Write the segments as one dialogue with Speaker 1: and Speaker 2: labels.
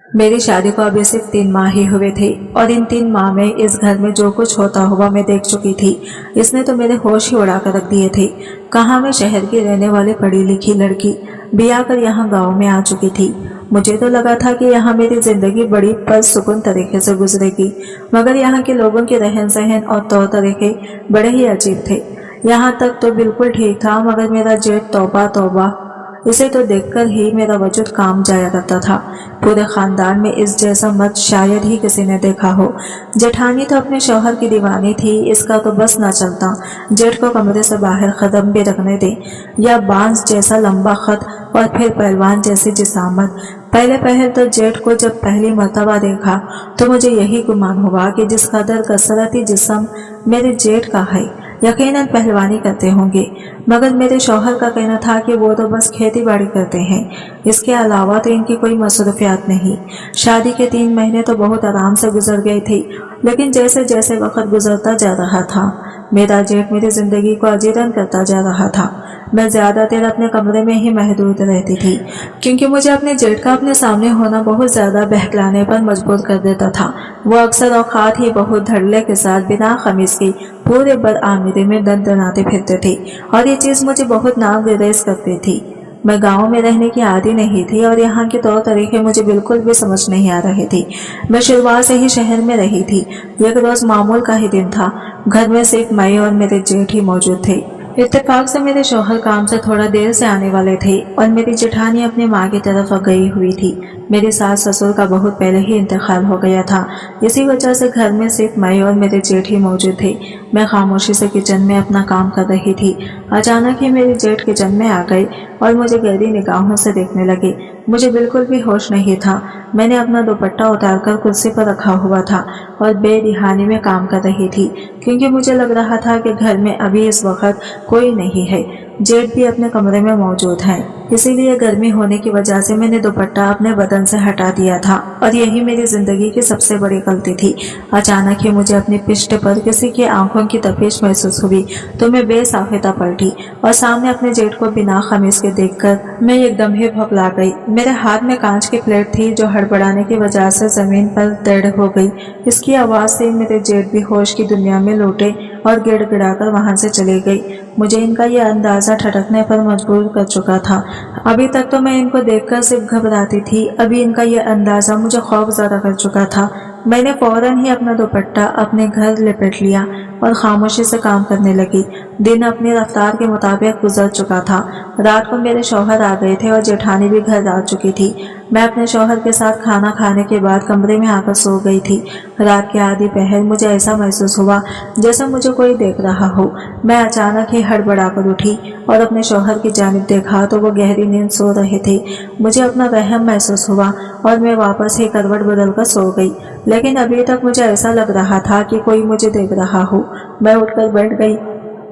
Speaker 1: मेरी शादी को अभी सिर्फ 3 माह ही हुए थे और इन 3 माह में इस घर में जो कुछ होता हुआ मैं देख चुकी थी। इसने तो मेरे होश ही उड़ा कर रख दिए थे। कहाँ मैं शहर की रहने वाली पढ़ी लिखी लड़की ब्याह कर यहाँ गाँव में आ चुकी थी। मुझे तो लगा था कि यहाँ मेरी जिंदगी बड़ी पुरसुकून तरीके से गुजरेगी, मगर यहाँ के लोगों के रहन सहन और तौर तरीके बड़े ही अजीब थे। यहाँ तक तो बिल्कुल ठीक था, मगर मेरा जेठ तौबा तौबा, इसे तो देखकर ही मेरा वजूद काम जाया करता था। पूरे खानदान में इस जैसा मत शायद ही किसी ने देखा हो। जेठानी तो अपने शौहर की दीवानी थी, इसका तो बस न चलता जेठ को कमरे से बाहर कदम भी रखने दे, या बांस जैसा लंबा खत और फिर पहलवान जैसी जिसामत। पहले पहल तो जेठ को जब पहली मर्तबा देखा तो मुझे यही गुमान हुआ कि जिस कदर कसरती जिस्म मेरे जेठ का है, यकीनन पहलवानी करते होंगे, मगर मेरे शौहर का कहना था कि वो तो बस खेती बाड़ी करते हैं, इसके अलावा तो इनकी कोई मसरूफियात नहीं। शादी के 3 महीने तो बहुत आराम से गुजर गए थे, लेकिन जैसे जैसे वक्त गुजरता जा रहा था मेरा जेठ मेरी जिंदगी को अजीरन करता जा रहा था। मैं ज्यादा देर अपने कमरे में ही महदूद रहती थी, क्योंकि मुझे अपने जेठ का अपने सामने होना बहुत ज्यादा बहलाने पर मजबूर कर देता था। वो अक्सर औकात ही बहुत धड़ल्ले के साथ बिना खमीज के पूरे बरआमदी में दंदनाते फिरते थे, और ये चीज मुझे बहुत नागुरेज करती थी। मैं गांव में रहने की आदी नहीं थी और यहाँ के तौर तरीके मुझे बिल्कुल भी समझ नहीं आ रहे थे। मैं शुरुआत से ही शहर में रही थी। एक रोज मामूल का ही दिन था। घर में सिर्फ मैं और मेरे जेठ ही मौजूद थे। इत्तेफाक से मेरे शौहर काम से थोड़ा देर से आने वाले थे और मेरी जेठानी अपनी माँ की तरफ गई हुई थी। मेरी सास ससुर का बहुत पहले ही इंतकाल हो गया था। इसी वजह से घर में सिर्फ मैं और मेरे जेठ ही मौजूद थे। मैं खामोशी से किचन में अपना काम कर रही थी। अचानक ही मेरे जेठ किचन में आ गए और मुझे गहरी निगाहों से देखने लगे। मुझे बिल्कुल भी होश नहीं था। मैंने अपना दुपट्टा उतारकर कुर्सी पर रखा हुआ था और बेरिहानी में काम कर रही थी, क्योंकि मुझे लग रहा था कि घर में अभी इस वक्त कोई नहीं है। जेठ भी अपने कमरे में मौजूद है, इसीलिए गर्मी होने की वजह से मैंने दुपट्टा अपने बदन से हटा दिया था, और यही मेरी जिंदगी की सबसे बड़ी गलती थी। अचानक ही मुझे अपनी पिष्ट पर किसी की आंखों की तपिश महसूस हुई तो मैं बेसाख्ता पलटी और सामने अपने जेठ को बिना खमीज के देखकर मैं एकदम ही भपला गई। मेरे हाथ में कांच की प्लेट थी जो हड़बड़ाने की वजह से जमीन पर टेढ़ हो गई। इसकी आवाज से मेरे जेठ भी होश की दुनिया में लौटे और गिड़गिड़ाकर वहां से चले गई। मुझे इनका यह अंदाजा ठटकने पर मजबूर कर चुका था। अभी तक तो मैं इनको देखकर सिर्फ घबराती थी, अभी इनका यह अंदाजा मुझे खौफज़दा कर चुका था। मैंने फौरन ही अपना दुपट्टा अपने घर लपेट लिया और खामोशी से काम करने लगी। दिन अपनी रफ्तार के मुताबिक गुजर चुका था। रात को मेरे शौहर आ गए थे और जेठानी भी घर आ चुकी थी। मैं अपने शौहर के साथ खाना खाने के बाद कमरे में आकर सो गई थी। रात के आधी पहर मुझे ऐसा महसूस हुआ जैसे मुझे कोई देख रहा हो। मैं अचानक ही हड़बड़ा कर उठी और अपने शौहर की जानिब देखा तो वो गहरी नींद सो रहे थे। मुझे अपना वहम महसूस हुआ और मैं वापस ही करवट बदल कर सो गई, लेकिन अभी तक मुझे ऐसा लग रहा था कि कोई मुझे देख रहा हो। मैं उठकर बैठ गई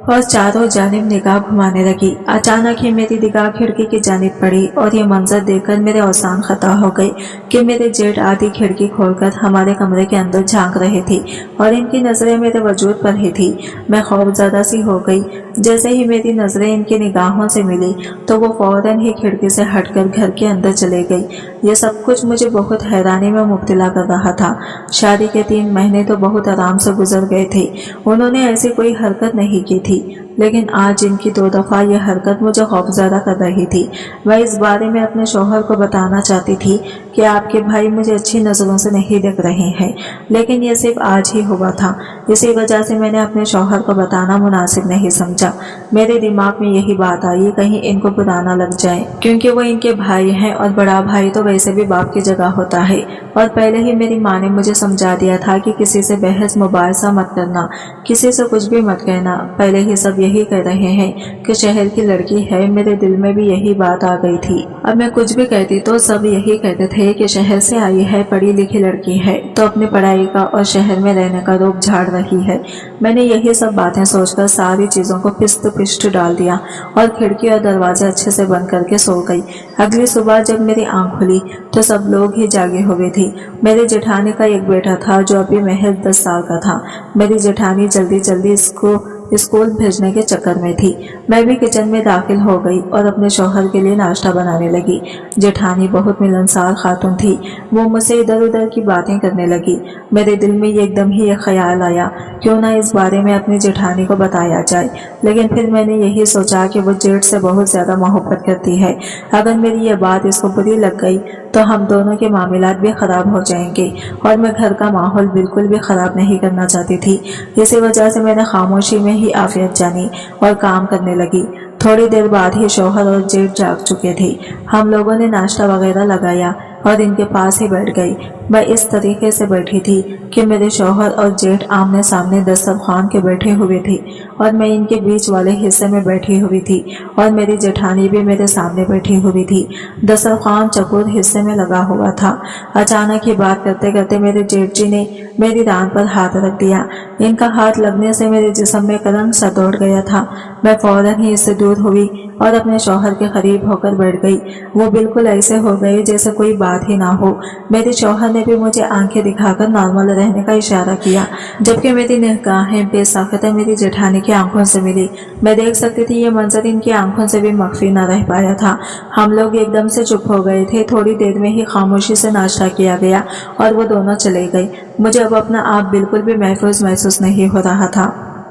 Speaker 1: और चारों जानिब निगाह घुमाने लगी। अचानक ही मेरी निगाह खिड़की की जानिब पड़ी और ये मंजर देखकर मेरे औसान खता हो गए कि मेरे जेठ आधी खिड़की खोलकर हमारे कमरे के अंदर झांक रहे थे और इनकी नजरें मेरे वजूद पर ही थी। मैं खौफजदा सी हो गई। जैसे ही मेरी नजरें इनकी निगाहों से मिली तो वो फौरन ही खिड़की से हटकर घर के अंदर चले गई। ये सब कुछ मुझे बहुत हैरानी में मुब्तला कर रहा था। शादी के 3 महीने तो बहुत आराम से गुजर गए थे। उन्होंने ऐसी कोई हरकत नहीं की थी, लेकिन आज इनकी 2 दफा यह हरकत मुझे खौफज़दा कर रही थी। मैं इस बारे में अपने शौहर को बताना चाहती थी कि आपके भाई मुझे अच्छी नज़रों से नहीं देख रहे हैं, लेकिन यह सिर्फ आज ही हुआ था। इसी वजह से मैंने अपने शौहर को बताना मुनासिब नहीं समझा। मेरे दिमाग में यही बात आई कहीं इनको बुरा ना लग जाए, क्योंकि वो इनके भाई हैं और बड़ा भाई तो वैसे भी बाप की जगह होता है। और पहले ही मेरी माँ ने मुझे समझा दिया था कि किसी से बहस मुबाहसा मत करना, किसी से कुछ भी मत कहना। पहले ही सब यही कह रहे हैं कि शहर की लड़की है। मेरे दिल में भी यही बात आ गई थी। अब मैं कुछ भी कहती तो सब यही कहते थे कि शहर से आई है, पढ़ी लिखी लड़की है, तो अपनी पढ़ाई का और शहर में रहने का रोब झाड़ रही है। मैंने यही सब बातें सोचकर सारी चीजों को पिस्त पिष्ट डाल दिया और खिड़की और दरवाजा अच्छे से बंद करके सो गई। अगली सुबह जब मेरी आंख खुली तो सब लोग ही जागे हुए थे। मेरे जेठानी का एक बेटा था जो अभी महज 10 साल का था। मेरी जेठानी जल्दी जल्दी इसको स्कूल भेजने के चक्कर में थी। मैं भी किचन में दाखिल हो गई और अपने शौहर के लिए नाश्ता बनाने लगी। जेठानी बहुत मिलनसार खातून थी। वो मुझसे इधर उधर की बातें करने लगी। मेरे दिल में एकदम ही एक ख्याल आया, क्यों ना इस बारे में अपनी जेठानी को बताया जाए। लेकिन फिर मैंने यही सोचा कि वो जेठ से बहुत ज्यादा मोहब्बत करती है। अगर मेरी ये बात इसको बुरी लग गई तो हम दोनों के मामलात भी खराब हो जाएंगे और मैं घर का माहौल बिल्कुल भी खराब नहीं करना चाहती थी। इसी वजह से मैंने खामोशी में ही आफियत जानी और काम करने लगी। थोड़ी देर बाद ही शौहर और जेठ जाग चुके थे। हम लोगों ने नाश्ता वगैरह लगाया और इनके पास ही बैठ गई। मैं इस तरीके से बैठी थी कि मेरे शौहर और जेठ आमने सामने दस्तरखान के बैठे हुए थे और मैं इनके बीच वाले हिस्से में बैठी हुई थी और मेरी जेठानी भी मेरे सामने बैठी हुई थी। दस्तरखान चकोर हिस्से में लगा हुआ था। अचानक ही बात करते करते मेरे जेठ जी ने मेरी दांत पर हाथ रख दिया। इनका हाथ लगने से मेरे जिस्म में करंट सा दौड़ गया था। मैं फौरन ही इससे दूर हुई और अपने शौहर के करीब होकर बैठ गई। वो बिल्कुल ऐसे हो गए जैसे कोई बात ही ना हो। मेरे शौहर ने भी मुझे आंखें दिखाकर नॉर्मल रहने का इशारा किया, जबकि मेरी निगाहें बेसाख्ता मेरी जेठानी की आंखों से मिली। मैं देख सकती थी ये मंजर इनकी आंखों से भी मख्फी न रह पाया था। हम लोग एकदम से चुप हो गए थे। थोड़ी देर में ही खामोशी से नाश्ता किया गया और वो दोनों चले गए। मुझे अब अपना आप बिल्कुल भी महसूस नहीं हो रहा था,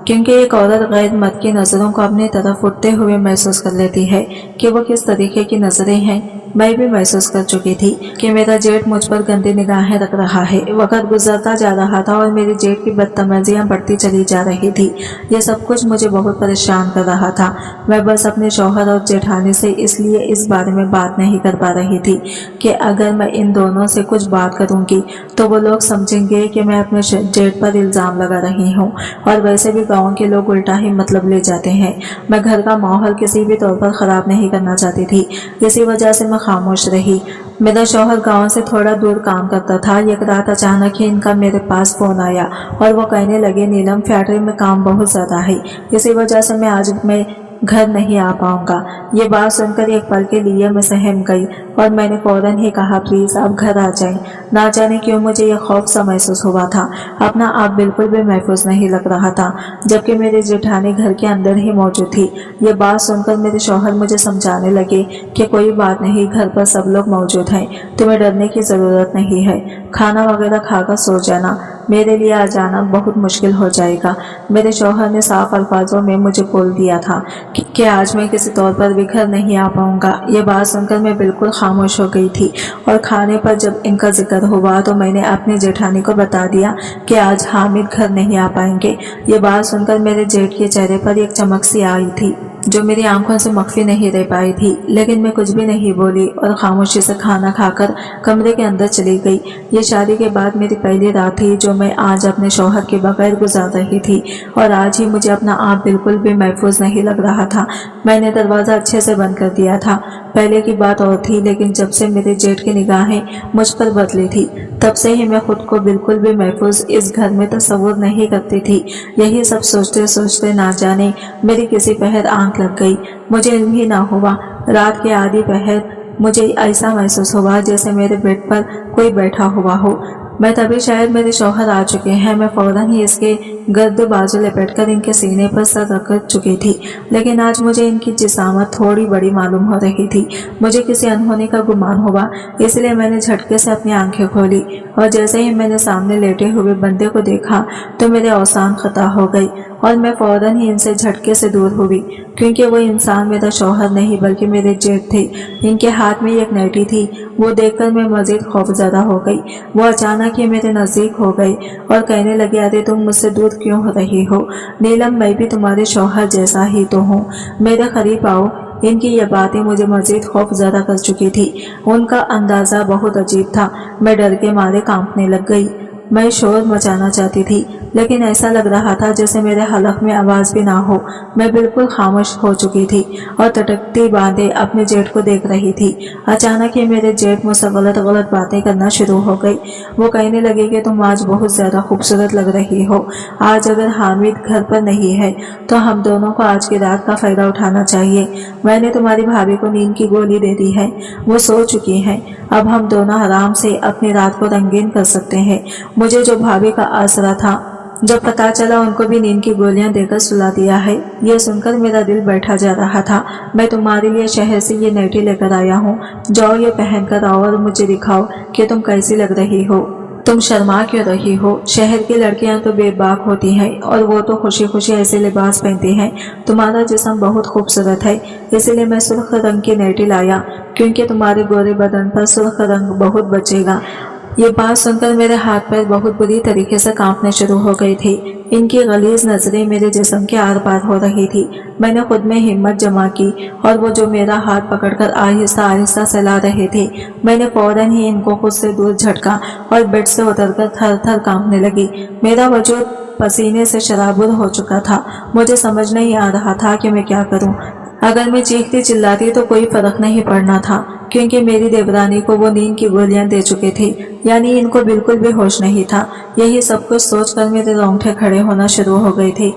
Speaker 1: क्योंकि एक औरत गैर मर्द की नज़रों को अपनी तरफ उठते हुए महसूस कर लेती है कि वो किस तरीके की नज़रें हैं। मैं भी महसूस कर चुकी थी कि मेरा जेठ मुझ पर गंदी निगाहें रख रहा है। वक्त गुजरता जा रहा था और मेरी जेठ की बदतमीजियां बढ़ती चली जा रही थी। ये सब कुछ मुझे बहुत परेशान कर रहा था। मैं बस अपने शौहर और जेठानी से इसलिए इस बारे में बात नहीं कर पा रही थी कि अगर मैं इन दोनों से कुछ बात करूंगी तो वो लोग समझेंगे कि मैं अपने जेठ पर इल्ज़ाम लगा रही हूँ, और वैसे भी गाँव के लोग उल्टा ही मतलब ले जाते हैं। मैं घर का माहौल किसी भी तौर पर ख़राब नहीं करना चाहती थी। इसी वजह से मैं खामोश रही। मेरा शौहर गांव से थोड़ा दूर काम करता था। एक रात अचानक ही इनका मेरे पास फोन आया और वो कहने लगे, नीलम, फैक्ट्री में काम बहुत ज़्यादा है, इसी वजह से मैं आज घर नहीं आ पाऊंगा। ये बात सुनकर एक पल के लिए मैं सहम गई और मैंने फौरन ही कहा, प्लीज़ आप घर आ जाएं। ना जाने क्यों मुझे यह खौफ सा महसूस हुआ था। अपना आप बिल्कुल भी महफूज नहीं लग रहा था, जबकि मेरी जेठानी घर के अंदर ही मौजूद थी। ये बात सुनकर मेरे शौहर मुझे समझाने लगे कि कोई बात नहीं, घर पर सब लोग मौजूद हैं, तुम्हें डरने की ज़रूरत नहीं है। खाना वगैरह खाकर सो जाना, मेरे लिए आ जाना बहुत मुश्किल हो जाएगा। मेरे शौहर ने साफ अल्फाजों में मुझे बोल दिया था कि आज मैं किसी तौर पर भी घर नहीं आ पाऊंगा। ये बात सुनकर मैं बिल्कुल खामोश हो गई थी और खाने पर जब इनका जिक्र हुआ तो मैंने अपनी जेठानी को बता दिया कि आज हामिद घर नहीं आ पाएंगे। ये बात सुनकर मेरे जेठ के चेहरे पर एक चमक सी आई थी जो मेरी आंखों से मख्फी नहीं रह पाई थी, लेकिन मैं कुछ भी नहीं बोली और खामोशी से खाना खाकर कमरे के अंदर चली गई। ये शादी के बाद मेरी पहली रात थी जो मैं आज अपने शौहर के बगैर गुजार रही थी, और आज ही मुझे अपना आप बिल्कुल भी महफूज नहीं लग रहा था। मैंने दरवाज़ा अच्छे से बंद कर दिया था। पहले की बात और थी, लेकिन जब से मेरे जेठ की निगाहें मुझ पर बदली थी तब से ही मैं खुद को बिल्कुल भी महफूज इस घर में तस्वुर नहीं करती थी। यही सब सोचते सोचते ना जाने मेरी किसी पहर आंख लग गई। मुझे इल्म ही ना हुआ, रात के आधी पहर मुझे ऐसा महसूस हुआ जैसे मेरे बेड पर कोई बैठा हुआ हो। मैं तभी शायद मेरे शौहर आ चुके हैं। मैं फौरन ही इसके गर्द बाजू लपेटकर इनके सीने पर सर रख चुकी थी, लेकिन आज मुझे इनकी जिसामत थोड़ी बड़ी मालूम हो रही थी। मुझे किसी अनहोनी का गुमान हुआ, इसलिए मैंने झटके से अपनी आंखें खोली और जैसे ही मैंने सामने लेटे हुए बंदे को देखा तो मेरे औसान खता हो गई और मैं फौरन ही इनसे झटके से दूर हुई, क्योंकि वो इंसान मेरा शौहर नहीं बल्कि मेरे जेठ थे। इनके हाथ में एक नाइटी थी। वो देखकर मैं मजीद खौफजदा हो गई। वो अचानक ही मेरे नज़दीक हो गए और कहने लगे, अरे तुम मुझसे दूर क्यों हो रही हो? नीलम, मैं भी तुम्हारे शौहर जैसा ही तो हूँ, मेरे करीब आओ। इनकी ये बातें मुझे मजीद खौफजदा कर चुकी थी। उनका अंदाज़ा बहुत अजीब था। मैं डर के मारे कांपने लग गई। मैं शोर मचाना चाहती थी, लेकिन ऐसा लग रहा था जैसे मेरे हलक में आवाज़ भी ना हो। मैं बिल्कुल खामोश हो चुकी थी और टटकती बातें अपने जेठ को देख रही थी। अचानक ही मेरे जेठ मुझसे गलत गलत बातें करना शुरू हो गई। वो कहने लगे कि तुम आज बहुत ज़्यादा खूबसूरत लग रही हो। आज अगर हामिद घर पर नहीं है तो हम दोनों को आज की रात का फ़ायदा उठाना चाहिए। मैंने तुम्हारी भाभी को नींद की गोली दे दी है, वो सो चुकी हैं। अब हम दोनों आराम से अपनी रात को रंगीन कर सकते हैं। मुझे जो भाभी का आसरा था जब पता चला उनको भी नींद की गोलियां देकर सुला दिया है। ये सुनकर मेरा दिल बैठा जा रहा था। मैं तुम्हारे लिए शहर से ये नाइटी लेकर आया हूँ, जाओ ये पहन कर आओ और मुझे दिखाओ कि तुम कैसी लग रही हो। तुम शर्मा क्यों रही हो? शहर की लड़कियां तो बेबाक होती हैं और वो तो खुशी खुशी ऐसे लिबास पहनती हैं। तुम्हारा जिस्म बहुत खूबसूरत है, इसीलिए मैं सुर्ख रंग की नाइटी लाया, क्योंकि तुम्हारे गोरे बदन पर सुर्ख रंग बहुत बचेगा। ये बात सुनकर मेरे हाथ पैर बहुत बुरी तरीके से कांपने शुरू हो गए थे। इनकी गलीज नजरें मेरे जिस्म के आर पार हो रही थी। मैंने खुद में हिम्मत जमा की और वो जो मेरा हाथ पकड़कर आहिस्ता आहिस्ता सहला रहे थे, मैंने फौरन ही इनको खुद से दूर झटका और बेड से उतरकर थर थर कांपने लगी। मेरा वजूद पसीने से शराबुर हो चुका था। मुझे समझ नहीं आ रहा था कि मैं क्या करूं। अगर मैं चीखती चिल्लाती तो कोई फर्क नहीं पड़ना था, क्योंकि मेरी देवरानी को वो नींद की गोलियां दे चुके थे, यानी इनको बिल्कुल भी होश नहीं था। यही सब कुछ सोचकर मेरे रोंगटे खड़े होना शुरू हो गए थे।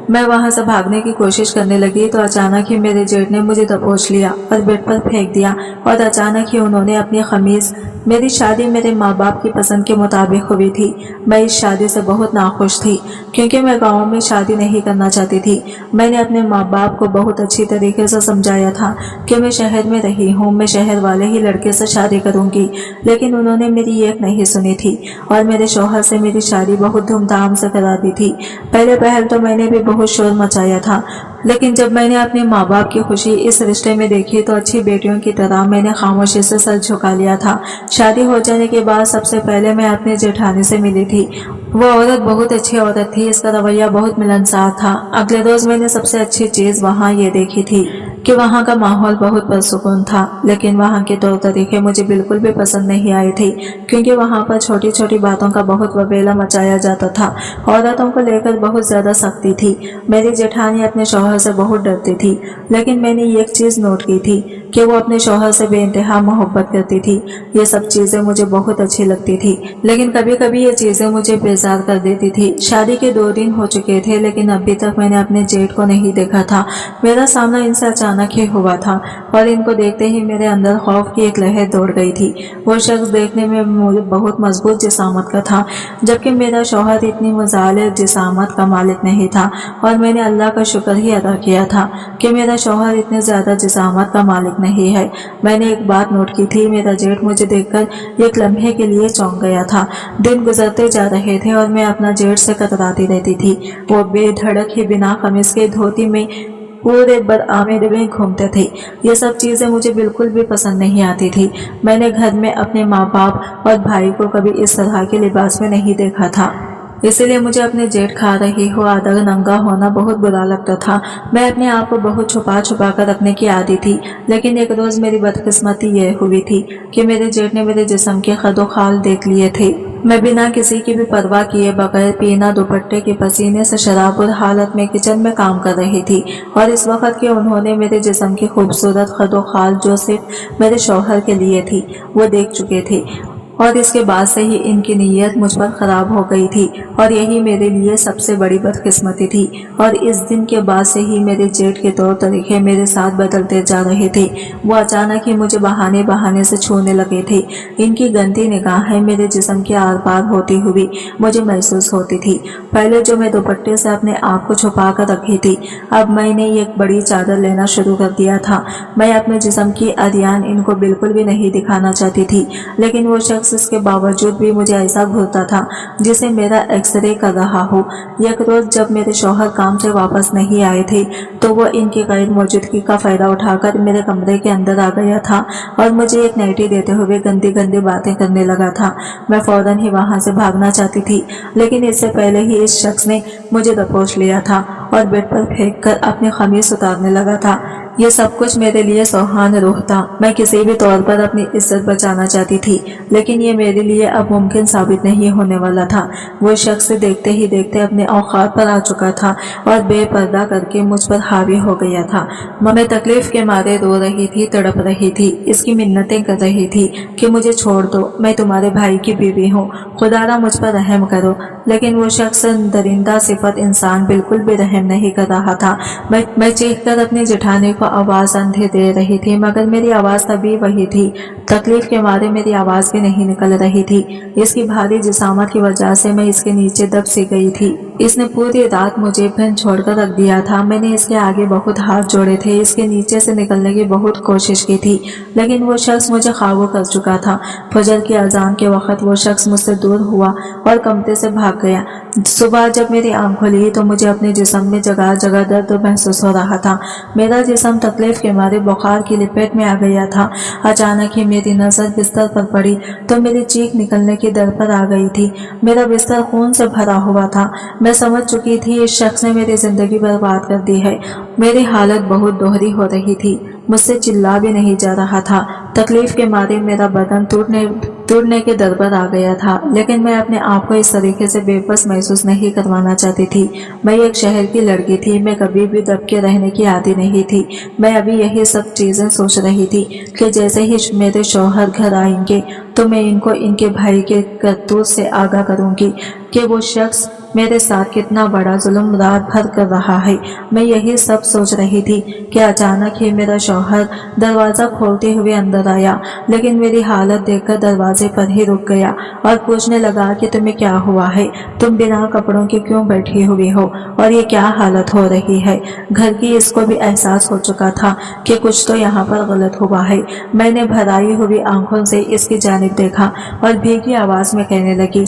Speaker 1: मैं वहां से भागने की कोशिश करने लगी तो अचानक ही मेरे जेठ ने मुझे दबोच लिया और बेड पर फेंक दिया और अचानक ही उन्होंने अपनी खमीज। मेरी शादी मेरे माँ बाप की पसंद के मुताबिक हुई थी। मैं इस शादी से बहुत नाखुश थी, क्योंकि मैं गाँव में शादी नहीं करना चाहती थी। मैंने अपने माँ बाप को बहुत अच्छी तरीके से समझाया था कि मैं शहर में रही हूँ, मैं शहर वाले ही लड़के से शादी करूंगी, लेकिन उन्होंने मेरी एक नहीं सुनी थी और मेरे शौहर से मेरी शादी बहुत धूमधाम से करा दी थी। पहले पहल तो मैंने भी बहुत शोर मचाया था, लेकिन जब मैंने अपने माँ बाप की खुशी इस रिश्ते में देखी तो अच्छी बेटियों की तरह मैंने खामोशी से सर झुका लिया था। शादी हो जाने के बाद सबसे पहले मैं अपने जेठानी से मिली थी। वो औरत बहुत अच्छी औरत थी, इसका रवैया बहुत मिलनसार था। अगले रोज मैंने सबसे अच्छी चीज वहाँ ये देखी थी कि वहाँ का माहौल बहुत पुरसुकून था, लेकिन वहाँ के तौर तरीके मुझे बिल्कुल भी पसंद नहीं आए थे, क्योंकि वहाँ पर छोटी छोटी बातों का बहुत वबेला मचाया जाता था। औरतों को लेकर बहुत ज्यादा सख्ती थी। मेरी जेठानी अपने शौहर से बहुत डरती थी, लेकिन मैंने एक चीज नोट की थी कि वो अपने शौहर से बेइंतहा मोहब्बत करती थी। ये सब चीजें मुझे बहुत अच्छी लगती थी, लेकिन कभी कभी ये चीजें मुझे बेजार कर देती थी। शादी के 2 दिन हो चुके थे, लेकिन अभी तक मैंने अपने जेठ को नहीं देखा था। मेरा सामना इनसे अचानक ही हुआ था और इनको देखते ही मेरे अंदर खौफ की एक लहर दौड़ गई थी। वो शख्स देखने में मुझे बहुत मजबूत जिसामत का था, जबकि मेरा शौहर इतनी मुजालिर जिसामत का मालिक नहीं था। और मैंने अल्लाह का शुक्र ही अदा किया था कि मेरा शौहर इतने ज्यादा जिसामत का मालिक नहीं है। मैंने एक बात नोट की थी, मेरा जेठ मुझे देखकर एक लम्हे के लिए चौंक गया था। दिन गुजरते जा रहे थे और मैं अपना जेठ से कतराती रहती थी। वो बेधड़क ही बिना कमीज के धोती में पूरे बरआमद में घूमते थे। ये सब चीजें मुझे बिल्कुल भी पसंद नहीं आती थी। मैंने घर में अपने माँ बाप और भाई को कभी इस तरह के लिबास में नहीं देखा था, इसीलिए मुझे अपने जेठ खा रही हो आधा नंगा होना बहुत बुरा लगता था। मैं अपने आप को बहुत छुपा छुपा कर रखने की आदी थी, लेकिन एक रोज मेरी बदकिस्मती ये हुई थी कि मेरे जेठ ने मेरे जिस्म के खदो खाल देख लिए थे। मैं बिना किसी की भी परवाह किए बगैर बिना दुपट्टे के पसीने से शराबुर हालत में किचन में काम कर रही थी, और इस वक्त के उन्होंने मेरे जिस्म की खूबसूरत खदो खाल जो सिर्फ मेरे शौहर के लिए थी वो देख चुके थे, और इसके बाद से ही इनकी नीयत मुझ पर खराब हो गई थी, और यही मेरे लिए सबसे बड़ी बदकिस्मती थी। और इस दिन के बाद से ही मेरे जेठ के तौर तरीके मेरे साथ बदलते जा रहे थे। वो अचानक ही मुझे बहाने बहाने से छूने लगे थे। इनकी गंदी निगाहें मेरे जिस्म के आर पार होती हुई मुझे महसूस होती थी। पहले जो मैं दुपट्टे से अपने आप को छुपा कर रखी थी, अब मैंने एक बड़ी चादर लेना शुरू कर दिया था। मैं अपने जिस्म की अदियान इनको बिल्कुल भी नहीं दिखाना चाहती थी, लेकिन वो शख्स इसके बावजूद भी मुझे ऐसा घूरता था जिसे मेरा एक्सरे कर रहा हो। एक रोज जब मेरे शौहर काम से वापस नहीं आए थे तो वो इनकी गैर मौजूदगी का फायदा उठाकर मेरे कमरे के अंदर आ गया था और मुझे एक नाइटी देते हुए गंदी गंदी बातें करने लगा था। मैं फौरन ही वहां से भागना चाहती थी, लेकिन इससे पहले ही इस शख्स ने मुझे दबोच लिया था और बेड पर फेंक कर अपनी खमीज उतारने लगा था। ये सब कुछ मेरे लिए सुहान रूह था। मैं किसी भी तौर पर अपनी इज्जत बचाना चाहती थी, लेकिन ये मेरे लिए अब मुमकिन साबित नहीं होने वाला था। वो शख्स देखते ही देखते अपने औकात पर आ चुका था और बेपर्दा करके मुझ पर हावी हो गया था। मैं तकलीफ के मारे रो रही थी, तड़प रही थी, इसकी मिन्नतें कर रही थी कि मुझे छोड़ दो, मैं तुम्हारे भाई की बीवी हूँ, खुदारा मुझ पर रहम करो। लेकिन वो शख्स दरिंदा सिफत इंसान बिल्कुल भी रहम नहीं कर रहा था। मैं चीख कर अपनी जेठानी को आवाज अंधे दे रही थी, मगर मेरी आवाज तभी वही थी। तकलीफ के मारे मेरी आवाज भी नहीं निकल रही थी। इसकी भारी जिसामत की वजह से मैं इसके नीचे दब सी गई थी। इसने पूरी रात मुझे फिर छोड़कर रख दिया था। मैंने इसके आगे बहुत हाथ जोड़े थे, इसके नीचे से निकलने की बहुत कोशिश की थी, लेकिन वो शख्स मुझे काबू कर चुका था। फजर की अजान के वक्त वो शख्स मुझसे दूर हुआ और कमरे से भाग गया। सुबह जब मेरी आंख खुली तो मुझे अपने जिस्म में जगह जगह दर्द महसूस हो रहा था। मेरा जिस्म तकलीफ के मारे बुखार की लपेट में आ गया था। अचानक ही मेरी नजर बिस्तर पर पड़ी तो मेरी चीख निकलने की दर पर आ गई थी। मेरा बिस्तर खून से भरा हुआ था। मैं समझ चुकी थी इस शख्स ने मेरी जिंदगी बर्बाद कर दी है। मेरी हालत बहुत दोहरी हो रही थी, मुझसे चिल्ला भी नहीं जा रहा था। तकलीफ के मारे मेरा बदन टूटने के दर पर आ गया था, लेकिन मैं अपने आप को इस तरीके से बेबस महसूस नहीं करवाना चाहती थी। मैं एक शहर की लड़की थी, मैं कभी भी दब के रहने की आदी नहीं थी। मैं अभी यही सब चीजें सोच रही थी कि जैसे ही मेरे शौहर घर आएंगे तो मैं इनको इनके भाई के करतूत से आगाह करूंगी कि वो शख्स मेरे साथ कितना बड़ा जुल्म रात भर कर रहा है। मैं यही सब सोच रही थी कि अचानक ही मेरा शौहर दरवाजा खोलते हुए अंदर आया, लेकिन मेरी हालत देखकर दरवाजे पर ही रुक गया और पूछने लगा कि तुम्हें क्या हुआ है, तुम बिना कपड़ों के क्यों बैठी हुई हो और ये क्या हालत हो रही है। घर की इसको भी एहसास हो चुका था कि कुछ तो यहाँ पर गलत हुआ है। मैंने भराई हुई आंखों से इसकी जानिब देखा और भीगी आवाज में कहने लगी,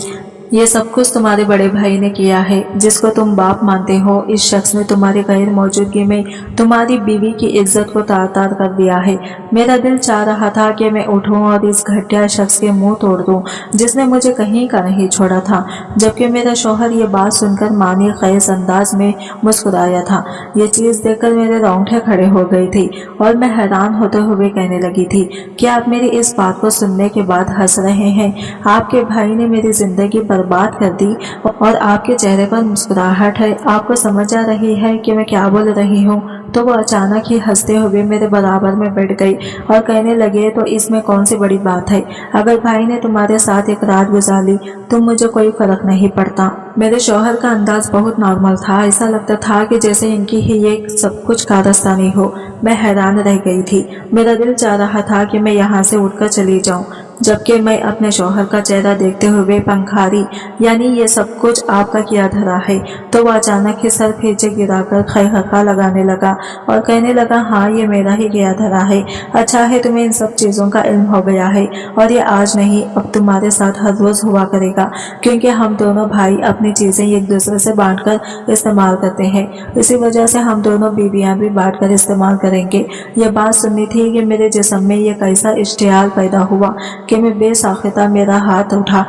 Speaker 1: ये सब कुछ तुम्हारे बड़े भाई ने किया है, जिसको तुम बाप मानते हो। इस शख्स ने तुम्हारी गैर मौजूदगी में तुम्हारी बीवी की इज्जत को तार तार कर दिया है। मेरा दिल चाह रहा था कि मैं उठूं और इस घटिया शख्स के मुंह तोड़ दूं, जिसने मुझे कहीं का नहीं छोड़ा था। जबकि मेरा शौहर ये बात सुनकर मानी खैस अंदाज में मुस्कुराया था। ये चीज देखकर मेरे रोंगटे खड़े हो गए थे और मैं हैरान होते हुए कहने लगी थी कि आप मेरी इस बात को सुनने के बाद हंस रहे हैं। आपके भाई ने मेरी जिंदगी बर्बाद कर दी और आपके चेहरे पर मुस्कुराहट है। आपको समझ आ रही है कि मैं क्या बोल रही हूँ। तो वो अचानक ही हंसते हुए मेरे बराबर में बैठ गई और कहने लगे, तो इसमें कौन सी बड़ी बात है। अगर भाई ने तुम्हारे साथ एक रात गुजार ली तो मुझे कोई फर्क नहीं पड़ता। मेरे शौहर का अंदाज बहुत नॉर्मल था। ऐसा लगता था कि जैसे इनकी ही ये सब कुछ कारस्तानी हो। मैं हैरान रह गई थी। मेरा दिल चाह रहा था कि मैं यहाँ से उठकर चली जाऊं, जबकि मैं अपने शौहर का चेहरा देखते हुए पंखारी, यानी ये सब कुछ आपका किया धरा है। तो वो अचानक ही सर पीछे गिराकर खैखा लगाने लगा और कहने लगा, हाँ ये मेरा ही किया धरा है। अच्छा है तुम्हें इन सब चीज़ों का इल्म हो गया है और ये आज नहीं अब तुम्हारे साथ हर रोज हुआ करेगा, क्योंकि हम दोनों भाई अपनी चीज़ें एक दूसरे से बांटकर इस्तेमाल करते हैं। इसी वजह से हम दोनों बीवियाँ भी बांटकर इस्तेमाल करेंगे। ये बात सुननी थी कि मेरे जिस्म में ये कैसा इश्तियाल पैदा हुआ कि मैं बेसाख्ता मेरा हाथ उठा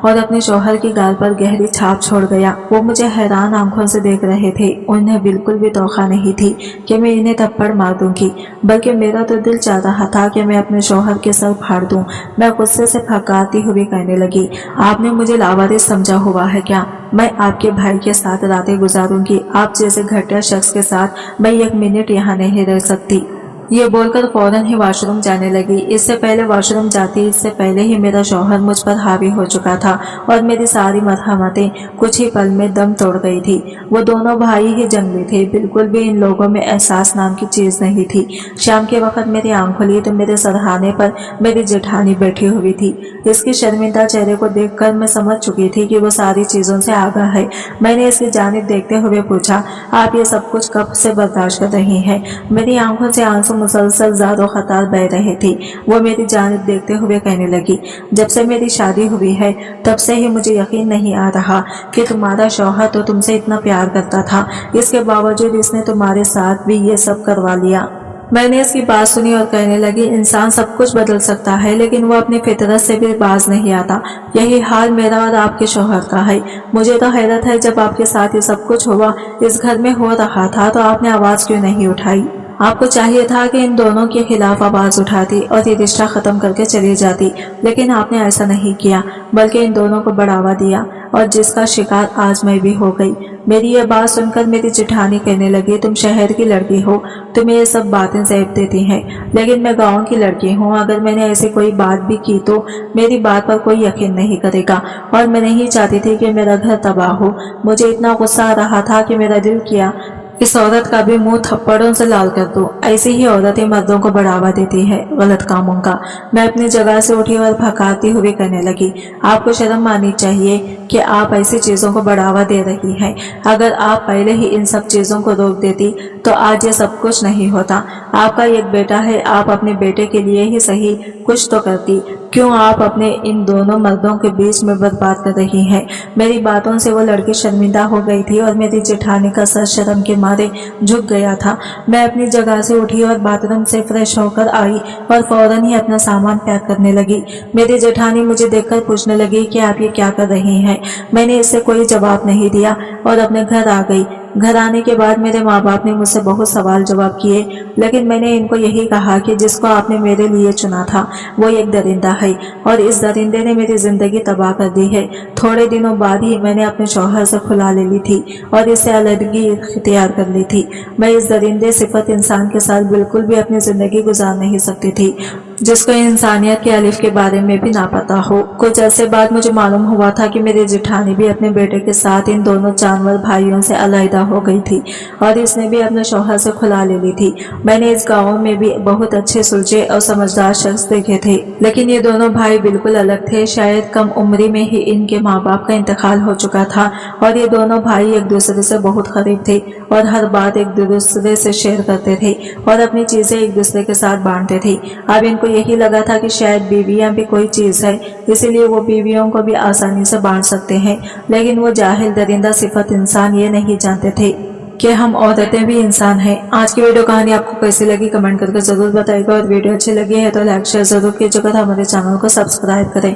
Speaker 1: और अपने शौहर की गाल पर गहरी छाप छोड़ गया। वो मुझे हैरान आंखों से देख रहे थे। उन्हें बिल्कुल भी तौखा नहीं थी कि मैं इन्हें थप्पड़ मार दूंगी, बल्कि मेरा तो दिल चाह रहा था कि मैं अपने शौहर के सर फाड़ दूं। मैं गुस्से से फकाती हुई कहने लगी, आपने मुझे लावारिस समझा हुआ है क्या? मैं आपके भाई के साथ रातें गुजारूंगी। आप जैसे घटिया शख्स के साथ मैं एक मिनट यहाँ नहीं रह सकती। ये बोलकर फौरन ही वॉशरूम जाने लगी। इससे पहले वॉशरूम जाती इससे पहले ही मेरा शौहर मुझ पर हावी हो चुका था और मेरी सारी मरहमतें कुछ ही पल में दम तोड़ गई थी। वो दोनों भाई ही जंगली थे। बिल्कुल भी इन लोगों में एहसास नाम की चीज नहीं थी। शाम के वक्त मेरी आंख खुली तो मेरे सरहाने पर मेरी जेठानी बैठी हुई थी। इसके शर्मिंदा चेहरे को देखकर मैं समझ चुकी थी कि वो सारी चीजों से आगाह है। मैंने इसकी जानिब देखते हुए पूछा, आप ये सब कुछ कब से बर्दाश्त कर रही हैं? मेरी आंखों से आंसू मुसलसल ज़ादो खतार बह रहे थे। वो मेरी जानिब देखते हुए कहने लगी, जब से मेरी शादी हुई है तब से ही मुझे यकीन नहीं आ रहा कि तुम्हारा शौहर तो तुमसे इतना प्यार करता था। इसके बावजूद इसने तुम्हारे साथ भी ये सब करवा लिया। मैंने इसकी बात सुनी और कहने लगी, इंसान सब कुछ बदल सकता है लेकिन वो अपनी फितरत से भी बाज नहीं आता। यही हाल मेरा और आपके शौहर का है। मुझे तो हैरत है, जब आपके साथ ये सब कुछ हुआ, इस घर में हो रहा था, तो आपने आवाज़ क्यों नहीं उठाई? आपको चाहिए था कि इन दोनों के खिलाफ आवाज उठाती और ये रिश्ता खत्म करके चली जाती, लेकिन आपने ऐसा नहीं किया, बल्कि इन दोनों को बढ़ावा दिया और जिसका शिकार आज मैं भी हो गई। मेरी ये बात सुनकर मेरी जेठानी कहने लगी, तुम शहर की लड़की हो, तुम्हें ये सब बातें ज़ैब देती हैं, लेकिन मैं गांव की लड़की हूँ। अगर मैंने ऐसी कोई बात भी की तो मेरी बात पर कोई यकीन नहीं करेगा और मैं नहीं चाहती थी कि मेरा घर तबाह हो। मुझे इतना गुस्सा आ रहा था कि मेरा दिल किया इस औरत का भी मुंह थप्पड़ों से लाल कर दूं। ऐसी ही औरतें मर्दों को बढ़ावा देती है गलत कामों का। मैं अपनी जगह से उठी और भकाती हुई कहने लगी, आपको शर्म आनी चाहिए कि आप ऐसी चीजों को बढ़ावा दे रही हैं। अगर आप पहले ही इन सब चीजों को रोक देती तो आज ये सब कुछ नहीं होता। आपका एक बेटा है, आप अपने बेटे के लिए ही सही कुछ तो करती। क्यों आप अपने इन दोनों मर्दों के बीच में बर्बाद कर रही हैं। मेरी बातों से वो लड़की शर्मिंदा हो गई थी और मेरी जेठानी का सर शर्म के मारे झुक गया था। मैं अपनी जगह से उठी और बाथरूम से फ्रेश होकर आई और फौरन ही अपना सामान पैक करने लगी। मेरी जेठानी मुझे देखकर पूछने लगी कि आप ये क्या कर रही हैं। मैंने इससे कोई जवाब नहीं दिया और अपने घर आ गई। घर आने के बाद मेरे माँ बाप ने मुझसे बहुत सवाल जवाब किए, लेकिन मैंने इनको यही कहा कि जिसको आपने मेरे लिए चुना था वो एक दरिंदा है और इस दरिंदे ने मेरी जिंदगी तबाह कर दी है। थोड़े दिनों बाद ही मैंने अपने शौहर से खुला ले ली थी और इससे अलग इख्तियार कर ली थी। मैं इस दरिंदे सिफत इंसान के साथ बिल्कुल भी अपनी जिंदगी गुजार नहीं सकती थी, जिसको इंसानियत के अलिफ के बारे में भी ना पता हो। कुछ अरसे बाद मुझे मालूम हुआ था कि मेरी जेठानी भी अपने बेटे के साथ इन दोनों जानवर भाइयों से अलहदा हो गई थी और इसने भी अपने शौहर से खुला ले ली थी। मैंने इस गांव में भी बहुत अच्छे सुलझे और समझदार शख्स देखे थे, लेकिन ये दोनों भाई बिल्कुल अलग थे। शायद कम उम्री में ही इनके माँ बाप का इंतकाल हो चुका था और ये दोनों भाई एक दूसरे से बहुत करीब थे और हर बात एक दूसरे से शेयर करते थे और अपनी चीजें एक दूसरे के साथ बांटते थे। अब इनको यही लगा था कि शायद बीवियां भी कोई चीज है, इसीलिए वो बीवियों को भी आसानी से बांट सकते हैं, लेकिन वो जाहिल दरिंदा सिफत इंसान ये नहीं जानते थे कि हम औरतें भी इंसान हैं। आज की वीडियो कहानी आपको कैसी लगी कमेंट करके जरूर बताइएगा और वीडियो अच्छी लगी है तो लाइक शेयर जरूर कीजिएगा और हमारे चैनल को सब्सक्राइब करें।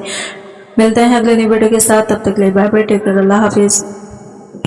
Speaker 1: मिलते हैं अगले नई वीडियो के साथ, तब तक के लिए बाय बाय, टेक केयर, अल्लाह हाफिज।